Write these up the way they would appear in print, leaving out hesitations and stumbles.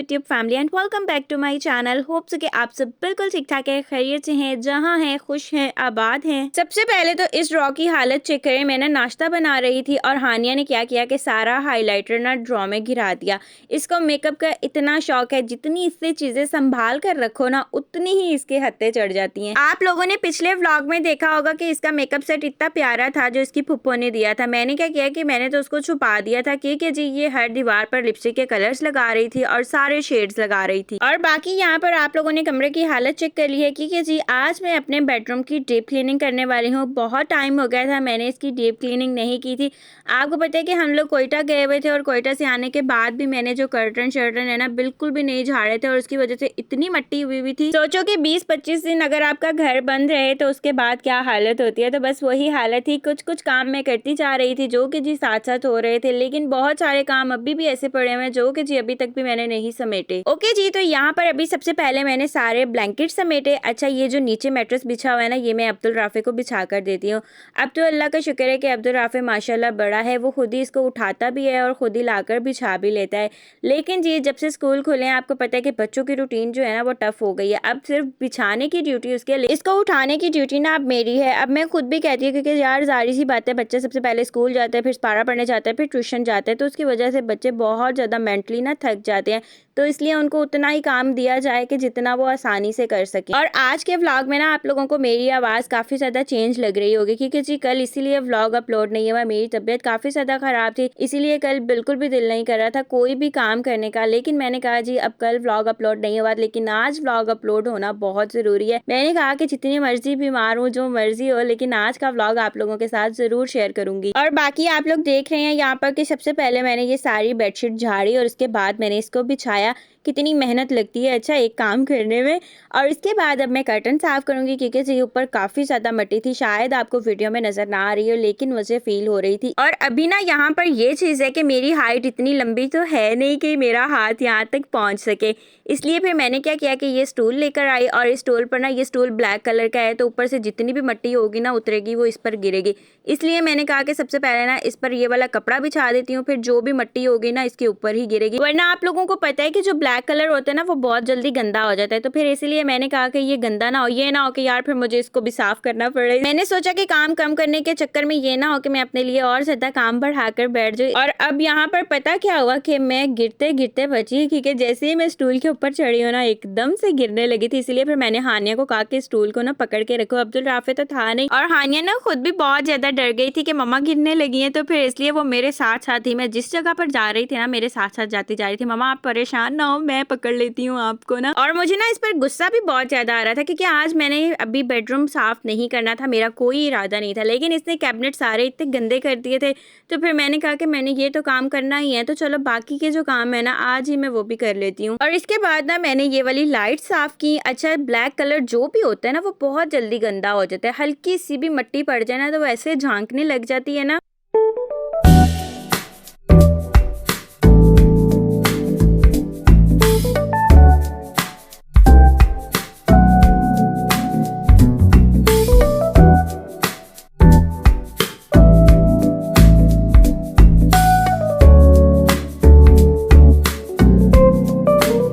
YouTube family and welcome back to my channel. Hope so कि आप सब बिल्कुल ठीक ठाक है, खैरियत से हैं, जहां हैं खुश हैं, आबाद हैं। सबसे पहले तो इस ड्रॉ की हालत चेक करें। मैंने नाश्ता बना रही थी और हानिया ने क्या किया कि सारा हाइलाइटर ना ड्रॉ में गिरा दिया। इसको मेकअप का इतना शौक है, जितनी इससे चीजें संभाल कर रखो ना उतनी ही इसके हत्ते चढ़ जाती हैं। आप लोगों ने पिछले व्लॉग में देखा होगा कि इसका मेकअप सेट इतना प्यारा था जो इसकी फुप्पो ने दिया था। मैंने क्या किया कि मैंने तो उसको छुपा दिया था क्योंकि जी ये हर दीवार पर लिपस्टिक के कलर्स लगा रही थी और सारे शेड्स लगा रही थी। और बाकी यहाँ पर आप लोगों ने कमरे की हालत चेक कर ली है क्योंकि जी आज मैं अपने बेडरूम की डीप क्लीनिंग करने वाली हूँ। बहुत टाइम हो गया था मैंने इसकी डीप क्लीनिंग नहीं की थी। आपको पता है कि हम लोग कोयटा गए हुए थे और कोयटा से आने के बाद भी मैंने जो कर्टन शर्टन है ना बिल्कुल भी नहीं झाड़े थे और उसकी वजह से इतनी मट्टी हुई हुई थी। सोचो कि 20-25 दिन अगर आपका घर बंद रहे तो उसके बाद क्या हालत होती है। तो बस वही हालत थी। कुछ कुछ काम मैं करती जा रही थी जो कि जी साथ साथ हो रहे थे, लेकिन बहुत सारे काम अभी भी ऐसे पड़े हुए हैं जो कि जी अभी तक भी मैंने नहीं समेटे। ओके जी, तो यहाँ पर अभी सबसे पहले मैंने सारे ब्लैंकेट समेटे। अच्छा, ये जो नीचे मैट्रेस बिछा हुआ है ना, ये मैं अब्दुल राफे को बिछा कर देती हूँ। अब तो अल्लाह का शुक्र है कि अब्दुल राफे माशाल्लाह बड़ा है, वो खुद ही इसको उठाता भी है और खुद ही लाकर बिछा भी लेता है। लेकिन जी जब से स्कूल खुले हैं आपको पता है कि बच्चों की रूटीन जो है ना वो टफ हो गई है। अब सिर्फ बिछाने की ड्यूटी उसके लिए, इसको उठाने की ड्यूटी ना अब मेरी है। अब मैं खुद भी कहती हूँ क्योंकि यार जाहिर सी बात है, बच्चा सबसे पहले स्कूल जाता है, फिर पारा पढ़ने जाता है, फिर ट्यूशन जाता है, तो उसकी वजह से बच्चे बहुत ज़्यादा मेंटली ना थक जाते हैं। तो इसलिए उनको उतना ही काम दिया जाए कि जितना वो आसानी से कर सकें। और आज के व्लॉग में ना आप लोगों को मेरी आवाज़ काफ़ी ज़्यादा चेंज लग रही होगी क्योंकि जी कल इसीलिए व्लॉग अपलोड नहीं हुआ। मेरी तबीयत काफ़ी ज़्यादा ख़राब थी, इसीलिए कल बिल्कुल भी दिल नहीं कर रहा था कोई भी काम करने का। लेकिन मैंने कहा जी अब कल व्लॉग अपलोड नहीं हुआ, लेकिन आज व्लॉग अपलोड होना बहुत ज़रूरी है। मैंने कहा कि जितनी मर्जी बीमार हूँ, जो मर्जी हो, लेकिन आज का व्लॉग आप लोगों के साथ ज़रूर शेयर करूँगी। और बाकी आप लोग देख रहे हैं यहाँ पर कि सबसे पहले मैंने ये सारी बेडशीट झाड़ी और उसके बाद मैंने इसको बिछाया। कितनी मेहनत लगती है अच्छा एक काम करने में। और इसके बाद अब मैं कर्टन साफ करूंगी क्योंकि जी ऊपर काफ़ी ज़्यादा मट्टी थी। शायद आपको वीडियो में नज़र ना आ रही हो लेकिन मुझे फील हो रही थी। और अभी ना यहाँ पर ये चीज़ है कि मेरी हाइट इतनी लंबी तो है नहीं कि मेरा हाथ यहाँ तक पहुँच सके, इसलिए फिर मैंने क्या किया कि ये स्टूल लेकर आई और इस स्टूल पर ना, ये स्टूल ब्लैक कलर का है तो ऊपर से जितनी भी मट्टी होगी ना उतरेगी वो इस पर गिरेगी। इसलिए मैंने कहा कि सबसे पहले ना इस पर ये वाला कपड़ा बिछा देती हूँ, फिर जो भी मट्टी होगी ना इसके ऊपर ही गिरेगी। वरना आप लोगों को पता है कि जो ब्लैक कलर होता है ना वो बहुत जल्दी गंदा हो जाता है। तो फिर इसीलिए मैंने कहा कि ये गंदा ना हो, ये ना हो कि यार फिर मुझे इसको भी साफ करना पड़े। मैंने सोचा कि काम कम करने के चक्कर में ये ना हो कि मैं अपने लिए और ज्यादा काम बढ़ाकर बैठ जाऊँ। और अब यहाँ पर पता क्या हुआ कि मैं गिरते गिरते बची क्योंकि जैसे ही मैं स्टूल के ऊपर चढ़ी हूँ ना एकदम से गिरने लगी थी। इसलिए फिर मैंने हानिया को कहा कि स्टूल को ना पकड़ के रखो। अब्दुल राफे तो था नहीं और हानिया ना खुद भी बहुत ज्यादा डर गई थी कि मम्मा गिरने लगी है, तो फिर इसलिए वो मेरे साथ साथ ही, मैं जिस जगह पर जा रही थी ना मेरे साथ साथ जाती जा रही थी। मम्मा आप परेशान ना हो, मैं पकड़ लेती हूँ आपको ना। और मुझे ना इस पर गुस्सा भी बहुत ज्यादा आ रहा था क्योंकि आज मैंने अभी बेडरूम साफ नहीं करना था, मेरा कोई इरादा नहीं था, लेकिन इसने कैबिनेट सारे इतने गंदे कर दिए थे। तो फिर मैंने कहा कि मैंने ये तो काम करना ही है, तो चलो बाकी के जो काम है ना आज ही मैं वो भी कर लेती हूँ। और इसके बाद ना मैंने ये वाली लाइट साफ की। अच्छा, ब्लैक कलर जो भी होता है ना वो बहुत जल्दी गंदा हो जाता है, हल्की सी भी मट्टी पड़ जाए ना तो वैसे झांकने लग जाती है ना।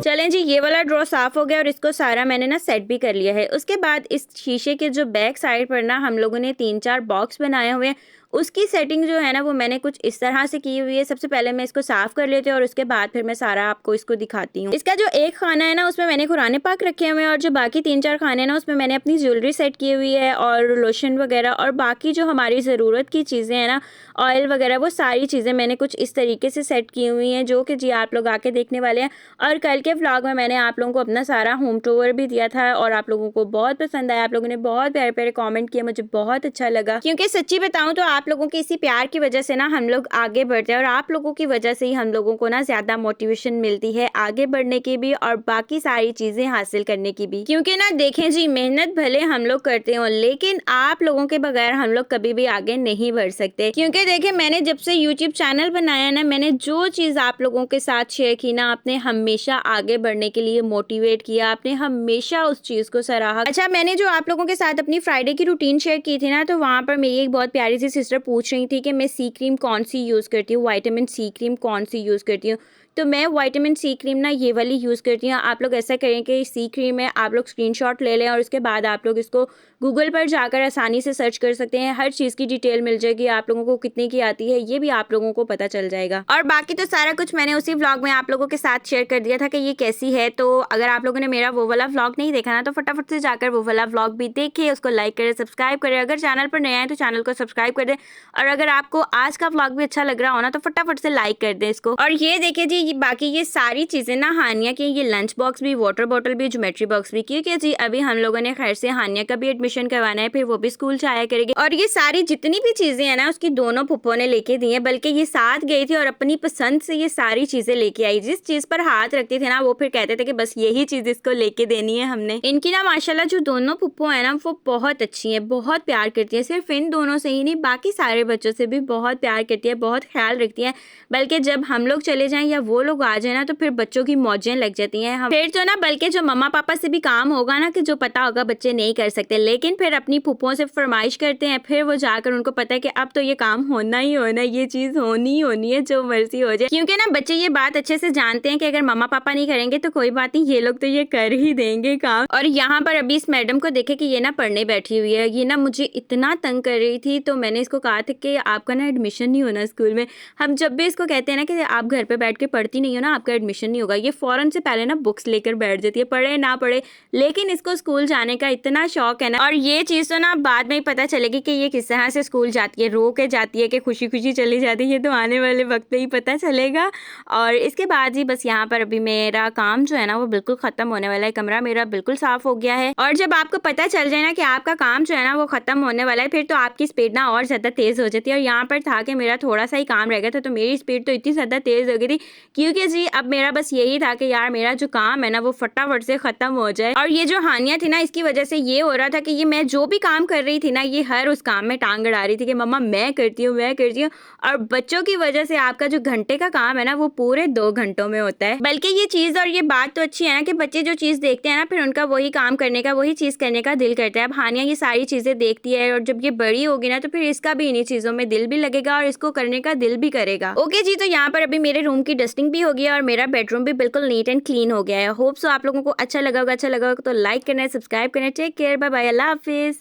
चलें जी, ये वाला ड्रॉ साफ हो गया और इसको सारा मैंने ना सेट भी कर लिया है। उसके बाद इस शीशे के जो बैक साइड पर ना हम लोगों ने 3-4 बॉक्स बनाए हुए हैं, उसकी सेटिंग जो है ना वो मैंने कुछ इस तरह से की हुई है। सबसे पहले मैं इसको साफ कर लेती हूँ और उसके बाद फिर मैं सारा आपको इसको दिखाती हूँ। इसका जो एक खाना है ना उसमें मैंने कुरान पाक रखे हुए हैं और जो बाकी 3-4 खाने हैं ना उसमें मैंने अपनी ज्वेलरी सेट की हुई है और लोशन वगैरह और बाकी जो हमारी ज़रूरत की चीज़ें हैं ना, ऑयल वगैरह, वो सारी चीज़ें मैंने कुछ इस तरीके से सेट की हुई हैं जो कि जी आप लोग आके देखने वाले हैं। और कल के व्लॉग में मैंने आप लोगों को अपना सारा होम टूर भी दिया था और आप लोगों को बहुत पसंद आया। आप लोगों ने बहुत प्यारे प्यारे कमेंट किए, मुझे बहुत अच्छा लगा क्योंकि सच्ची बताऊं तो आप लोगों के इसी प्यार की वजह से ना हम लोग आगे बढ़ते हैं और आप लोगों की वजह से ही हम लोगों को ना ज्यादा मोटिवेशन मिलती है आगे बढ़ने की भी और बाकी सारी चीजें हासिल करने की भी। क्योंकि ना देखें जी, मेहनत भले हम लोग करते हो लेकिन आप लोगों के बगैर हम लोग कभी भी आगे नहीं बढ़ सकते। क्योंकि देखें मैंने जब से यूट्यूब चैनल बनाया ना, मैंने जो चीज आप लोगों के साथ शेयर की ना, आपने हमेशा आगे बढ़ने के लिए मोटिवेट किया, आपने हमेशा उस चीज को सराहा। अच्छा, मैंने जो आप लोगों के साथ अपनी फ्राइडे की रूटीन शेयर की थी ना, तो वहां पर मेरी एक बहुत प्यारी सी सिस्टर पूछ रही थी कि मैं सी क्रीम कौन सी यूज करती हूँ, विटामिन सी क्रीम कौन सी यूज करती हूँ। तो मैं विटामिन सी क्रीम ना ये वाली यूज़ करती हूँ। आप लोग ऐसा करें कि सी क्रीम है, आप लोग स्क्रीनशॉट ले लें और उसके बाद आप लोग इसको गूगल पर जाकर आसानी से सर्च कर सकते हैं। हर चीज़ की डिटेल मिल जाएगी, आप लोगों को कितने की आती है ये भी आप लोगों को पता चल जाएगा। और बाकी तो सारा कुछ मैंने उसी व्लॉग में आप लोगों के साथ शेयर कर दिया था कि ये कैसी है। तो अगर आप लोगों ने मेरा वो वाला व्लॉग नहीं देखा ना तो फटाफट से जाकर वो वाला व्लॉग भी देखिए, उसको लाइक करें, सब्सक्राइब करें। अगर चैनल पर नया है तो चैनल को सब्सक्राइब कर दें और अगर आपको आज का व्लॉग भी अच्छा लग रहा हो ना तो फटाफट से लाइक कर दें इसको। और ये देखिए जी, बाकी ये सारी चीज़ें ना हानिया की, ये लंच बॉक्स भी, वाटर बॉटल भी, ज्योमेट्री बॉक्स भी, क्योंकि जी अभी हम लोगों ने खैर से हानिया का भी एडमिशन करवाना है, फिर वो भी स्कूल जाया करेगी। और ये सारी जितनी भी चीज़ें हैं ना उसकी दोनों फुप्पो ने लेके दी है, बल्कि ये साथ गई थी और अपनी पसंद से ये सारी चीज़ें लेके आई। जिस चीज़ पर हाथ रखते थे ना वो फिर कहते थे कि बस यही चीज़ इसको लेके देनी है हमने। इनकी ना माशाल्लाह जो दोनों फुप्पो है ना वो बहुत अच्छी है, बहुत प्यार करती है। सिर्फ इन दोनों से ही नहीं बाकी सारे बच्चों से भी बहुत प्यार करती है, बहुत ख्याल रखती है। बल्कि जब हम लोग चले जाएं या वो लोग आ जाए ना तो फिर बच्चों की मौजें लग जाती हैं। हम फिर तो ना बल्कि जो मम्मा पापा से भी काम होगा ना कि जो पता होगा बच्चे नहीं कर सकते, लेकिन फिर अपनी फुप्पों से फरमाइश करते हैं, फिर वो जाकर उनको पता है कि अब तो ये काम होना ही होना है, ये चीज़ होनी ही होनी है, जो मर्जी हो जाए। क्योंकि ना बच्चे ये बात अच्छे से जानते हैं कि अगर मम्मा पापा नहीं करेंगे तो कोई बात नहीं, ये लोग तो ये कर ही देंगे काम। और यहाँ पर अभी इस मैडम को देखे कि ये ना पढ़ने बैठी हुई है, ये ना मुझे इतना तंग कर रही थी। तो मैंने इसको कहा था कि आपका ना एडमिशन नहीं होना स्कूल में। हम जब भी इसको कहते हैं ना कि आप घर पे बैठ के पढ़ती नहीं हो ना, आपका एडमिशन नहीं होगा, ये फ़ौरन से पहले ना बुक्स लेकर बैठ जाती है, पढ़े ना पढ़े, लेकिन इसको स्कूल जाने का इतना शौक है ना। और ये चीज़ तो ना बाद में ही पता चलेगी कि ये किस तरह से स्कूल जाती है, रो के जाती है कि खुशी खुशी चली जाती है, ये तो आने वाले वक्त पे ही पता चलेगा। और इसके बाद ही बस यहाँ पर अभी मेरा काम जो है ना वो बिल्कुल ख़त्म होने वाला है, कमरा मेरा बिल्कुल साफ़ हो गया है। और जब आपको पता चल जाए ना कि आपका काम जो है ना वो ख़त्म होने वाला है, फिर तो आपकी स्पीड ना और ज़्यादा तेज़ हो जाती है। और यहाँ पर था कि मेरा थोड़ा सा ही काम रह गया था तो मेरी स्पीड तो इतनी ज़्यादा तेज़ हो गई थी, क्योंकि जी अब मेरा बस यही था कि यार मेरा जो काम है ना वो फटाफट से ख़त्म हो जाए। और ये जो हानिया थी ना इसकी वजह से ये हो रहा था कि ये मैं जो भी काम कर रही थी ना ये हर उस काम में टांग अड़ा रही थी कि मम्मा मैं करती हूँ, मैं करती हूँ। और बच्चों की वजह से आपका जो घंटे का काम है ना वो पूरे 2 घंटों में होता है। बल्कि ये चीज़ और ये बात तो अच्छी है ना कि बच्चे जो चीज़ देखते हैं ना फिर उनका वही काम करने का, वही चीज़ करने का दिल करता है। अब हानिया ये सारी चीज़ें देखती है और जब ये बड़ी होगी ना तो फिर इसका भी इन्हीं चीज़ों में दिल भी लगेगा और इसको करने का दिल भी करेगा। ओके जी, तो यहाँ पर अभी मेरे रूम की डस्टिंग भी हो गई है और मेरा बेडरूम भी बिल्कुल नीट एंड क्लीन हो गया है। होप सो आप लोगों को अच्छा लगा होगा तो लाइक करना है, सब्सक्राइब करना है। टेक केयर, बाय बाय, अल्लाह हाफिज़।